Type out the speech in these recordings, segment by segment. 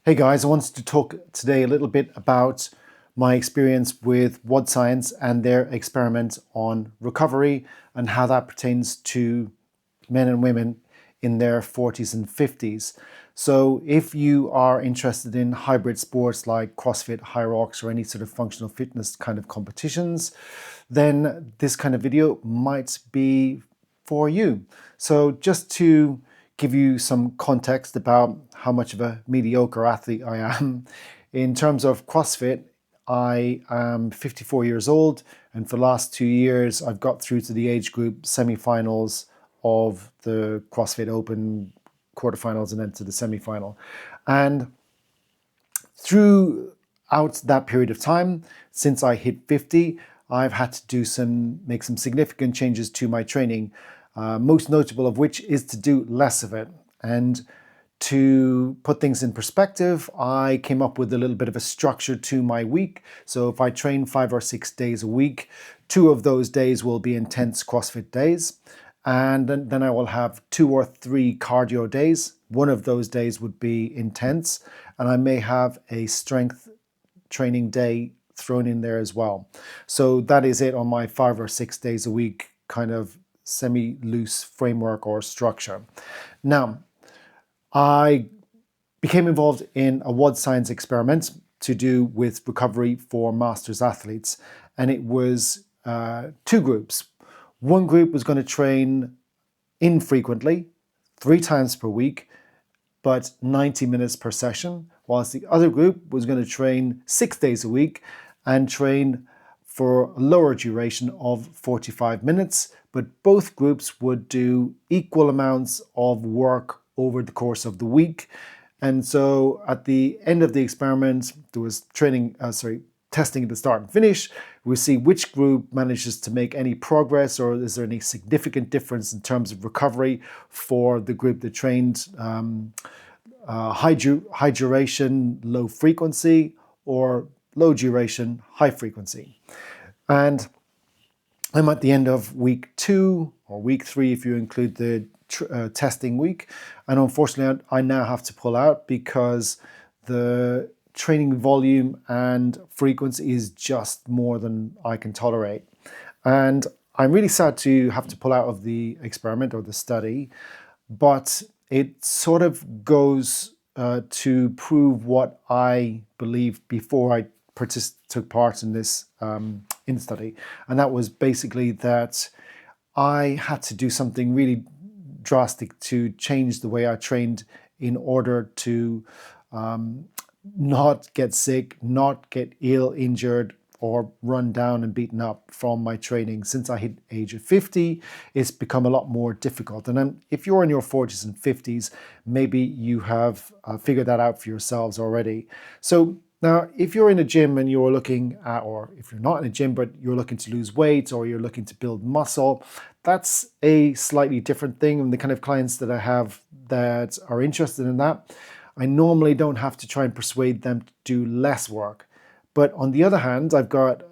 Hey guys, I wanted to talk today a little bit about my experience with Wod Science and their experiment on recovery and how that pertains to men and women in their 40s and 50s. So if you are interested in hybrid sports like CrossFit, HYROX, or any sort of functional fitness kind of competitions, then this kind of video might be for you. So just to give you some context about how much of a mediocre athlete I am, in terms of CrossFit, I am 54 years old, and for the last 2 years, I've got through to the age group semi-finals of the CrossFit Open quarterfinals and then to the semi-final. And throughout that period of time, since I hit 50, I've had to make some significant changes to my training, most notable of which is to do less of it. And to put things in perspective, I came up with a little bit of a structure to my week. So if I train 5 or 6 days a week, 2 of those days will be intense CrossFit days. And then I will have 2 or 3 cardio days. One of those days would be intense, and I may have a strength training day thrown in there as well. So that is it on my 5 or 6 days a week kind of semi-loose framework or structure. Now, I became involved in a Wod Science experiment to do with recovery for masters athletes, and it was 2 groups. One group was going to train infrequently, 3 times per week, but 90 minutes per session, whilst the other group was going to train 6 days a week and train for a lower duration of 45 minutes, but both groups would do equal amounts of work over the course of the week. And so at the end of the experiment, there was testing at the start and finish. We see which group manages to make any progress, or is there any significant difference in terms of recovery for the group that trained high duration, low frequency, or low duration, high frequency. And I'm at the end of week 2 or week 3 if you include the testing week. And unfortunately, I now have to pull out because the training volume and frequency is just more than I can tolerate. And I'm really sad to have to pull out of the experiment or the study, but it sort of goes to prove what I believed before I took part in this in study. And that was basically that I had to do something really drastic to change the way I trained in order to not get sick, not get ill, injured, or run down and beaten up from my training. Since I hit age of 50, it's become a lot more difficult. And then if you're in your 40s and 50s, maybe you have figured that out for yourselves already. So now, if you're in a gym and you're looking at, or if you're not in a gym, but you're looking to lose weight or you're looking to build muscle, that's a slightly different thing. And the kind of clients that I have that are interested in that, I normally don't have to try and persuade them to do less work. But on the other hand, I've got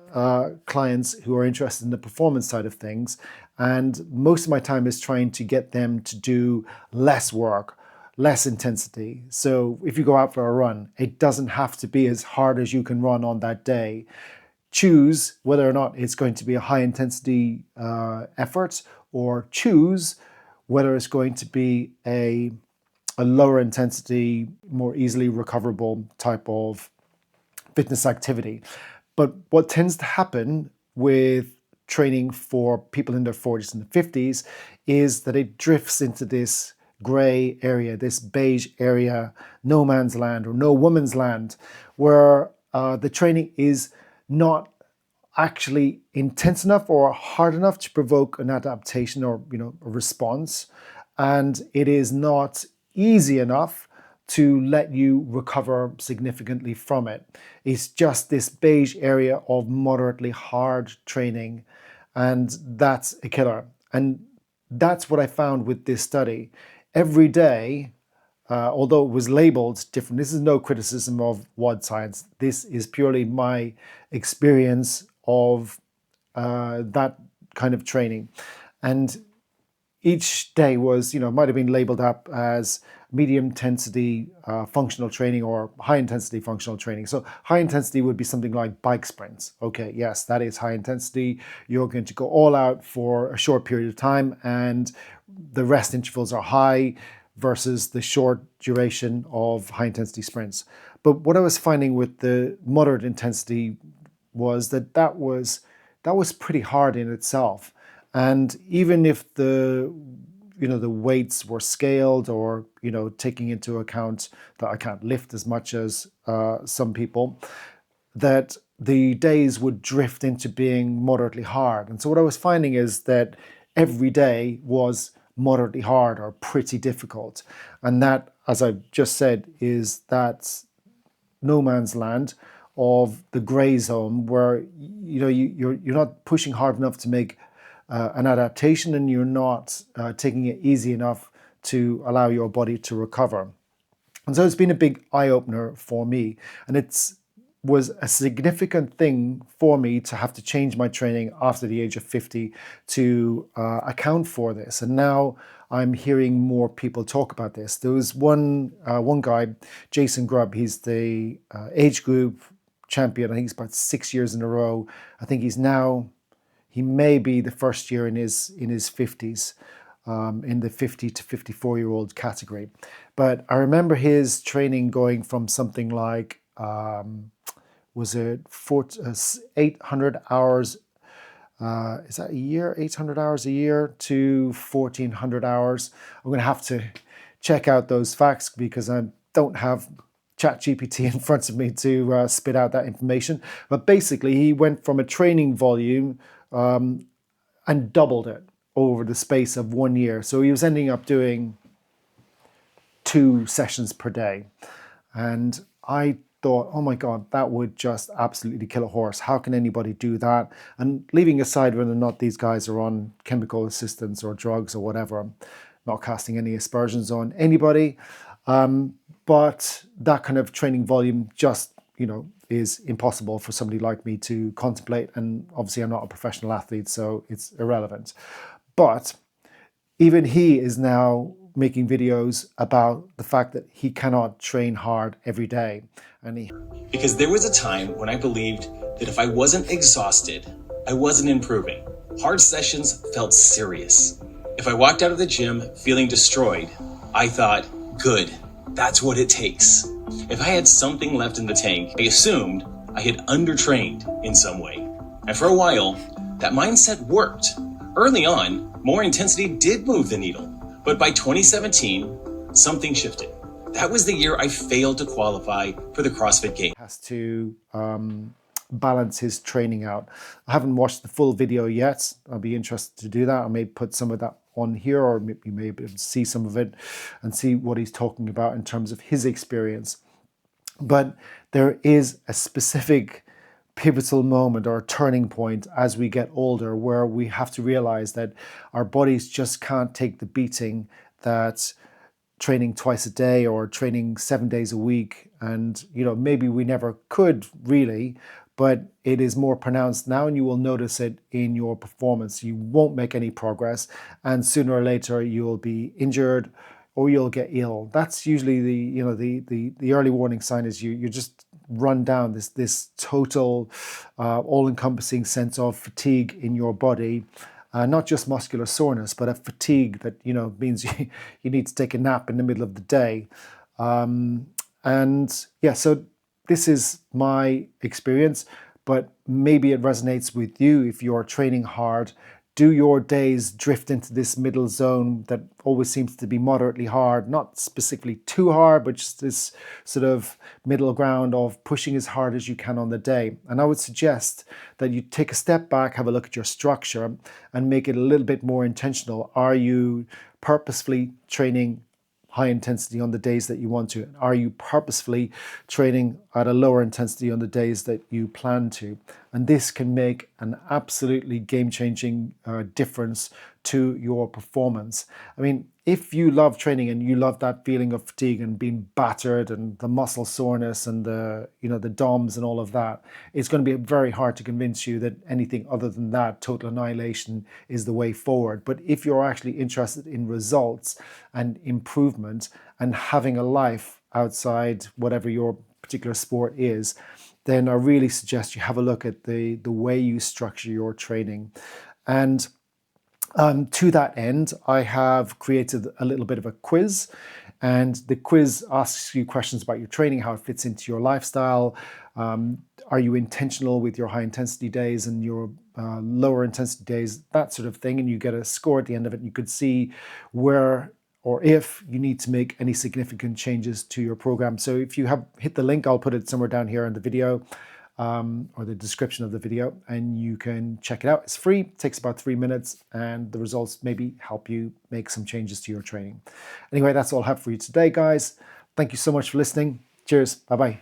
clients who are interested in the performance side of things. And most of my time is trying to get them to do less work, less intensity. So if you go out for a run, it doesn't have to be as hard as you can run on that day. Choose whether or not it's going to be a high intensity effort, or choose whether it's going to be a lower intensity, more easily recoverable type of fitness activity. But what tends to happen with training for people in their 40s and 50s is that it drifts into this gray area, this beige area, no man's land or no woman's land, where the training is not actually intense enough or hard enough to provoke an adaptation or a response, and it is not easy enough to let you recover significantly from it. It's just this beige area of moderately hard training, and that's a killer. And that's what I found with this study. Every day, although it was labeled different, this is no criticism of Wod Science. This is purely my experience of that kind of training. And each day was, might have been labeled up as medium intensity functional training or high intensity functional training. So high intensity would be something like bike sprints. Okay, yes, that is high intensity. You're going to go all out for a short period of time, and the rest intervals are high versus the short duration of high intensity sprints. But what I was finding with the moderate intensity was that was pretty hard in itself. And even if the weights were scaled, or taking into account that I can't lift as much as some people, that the days would drift into being moderately hard. And so what I was finding is that every day was moderately hard or pretty difficult. And that, as I've just said, is that no man's land of the gray zone where you're not pushing hard enough to make an adaptation, and you're not taking it easy enough to allow your body to recover. And so it's been a big eye-opener for me, and it was a significant thing for me to have to change my training after the age of 50 to account for this. And now I'm hearing more people talk about this. There was one guy, Jason Grubb. He's the age group champion. I think he's about 6 years in a row. I think he may be the first year in his 50s, in the 50 to 54-year-old category. But I remember his training going from something like, was it 800 hours, is that a year? 800 hours a year to 1,400 hours. I'm going to have to check out those facts because I don't have ChatGPT in front of me to spit out that information. But basically, he went from a training volume and doubled it over the space of 1 year. So he was ending up doing 2 sessions per day. And I thought, oh my God, that would just absolutely kill a horse. How can anybody do that? And leaving aside whether or not these guys are on chemical assistance or drugs or whatever, I'm not casting any aspersions on anybody. But that kind of training volume just, is impossible for somebody like me to contemplate. And obviously I'm not a professional athlete, so it's irrelevant. But even he is now making videos about the fact that he cannot train hard every day. Because there was a time when I believed that if I wasn't exhausted, I wasn't improving. Hard sessions felt serious. If I walked out of the gym feeling destroyed, I thought, good, that's what it takes. If I had something left in the tank, I assumed I had undertrained in some way. And for a while, that mindset worked. Early on, more intensity did move the needle. But by 2017, something shifted. That was the year I failed to qualify for the CrossFit Games. Has to balance his training out. I haven't watched the full video yet. I'll be interested to do that. I may put some of that on here, or you may be able to see some of it and see what he's talking about in terms of his experience. But there is a specific pivotal moment or turning point as we get older where we have to realize that our bodies just can't take the beating that training twice a day or training 7 days a week, and maybe we never could really, but it is more pronounced now, and you will notice it in your performance. You won't make any progress, and sooner or later you'll be injured or you'll get ill. That's usually the early warning sign. Is you just run down this total all-encompassing sense of fatigue in your body. Not just muscular soreness, but a fatigue that means you need to take a nap in the middle of the day. So this is my experience, but maybe it resonates with you if you're training hard. Do your days drift into this middle zone that always seems to be moderately hard, not specifically too hard, but just this sort of middle ground of pushing as hard as you can on the day? And I would suggest that you take a step back, have a look at your structure, and make it a little bit more intentional. Are you purposefully training high intensity on the days that you want to? Are you purposefully training at a lower intensity on the days that you plan to. And this can make an absolutely game-changing difference to your performance. I mean, if you love training and you love that feeling of fatigue and being battered and the muscle soreness and the DOMs and all of that, it's going to be very hard to convince you that anything other than that, total annihilation, is the way forward. But if you're actually interested in results and improvement and having a life outside whatever your particular sport is, then I really suggest you have a look at the way you structure your training. And to that end, I have created a little bit of a quiz, and the quiz asks you questions about your training, how it fits into your lifestyle. Are you intentional with your high intensity days and your lower intensity days, that sort of thing, and you get a score at the end of it. And you could see where or if you need to make any significant changes to your program. So if you have hit the link, I'll put it somewhere down here in the video or the description of the video, and you can check it out. It's free, it takes about 3 minutes, and the results maybe help you make some changes to your training. Anyway, that's all I have for you today, guys. Thank you so much for listening. Cheers. Bye-bye.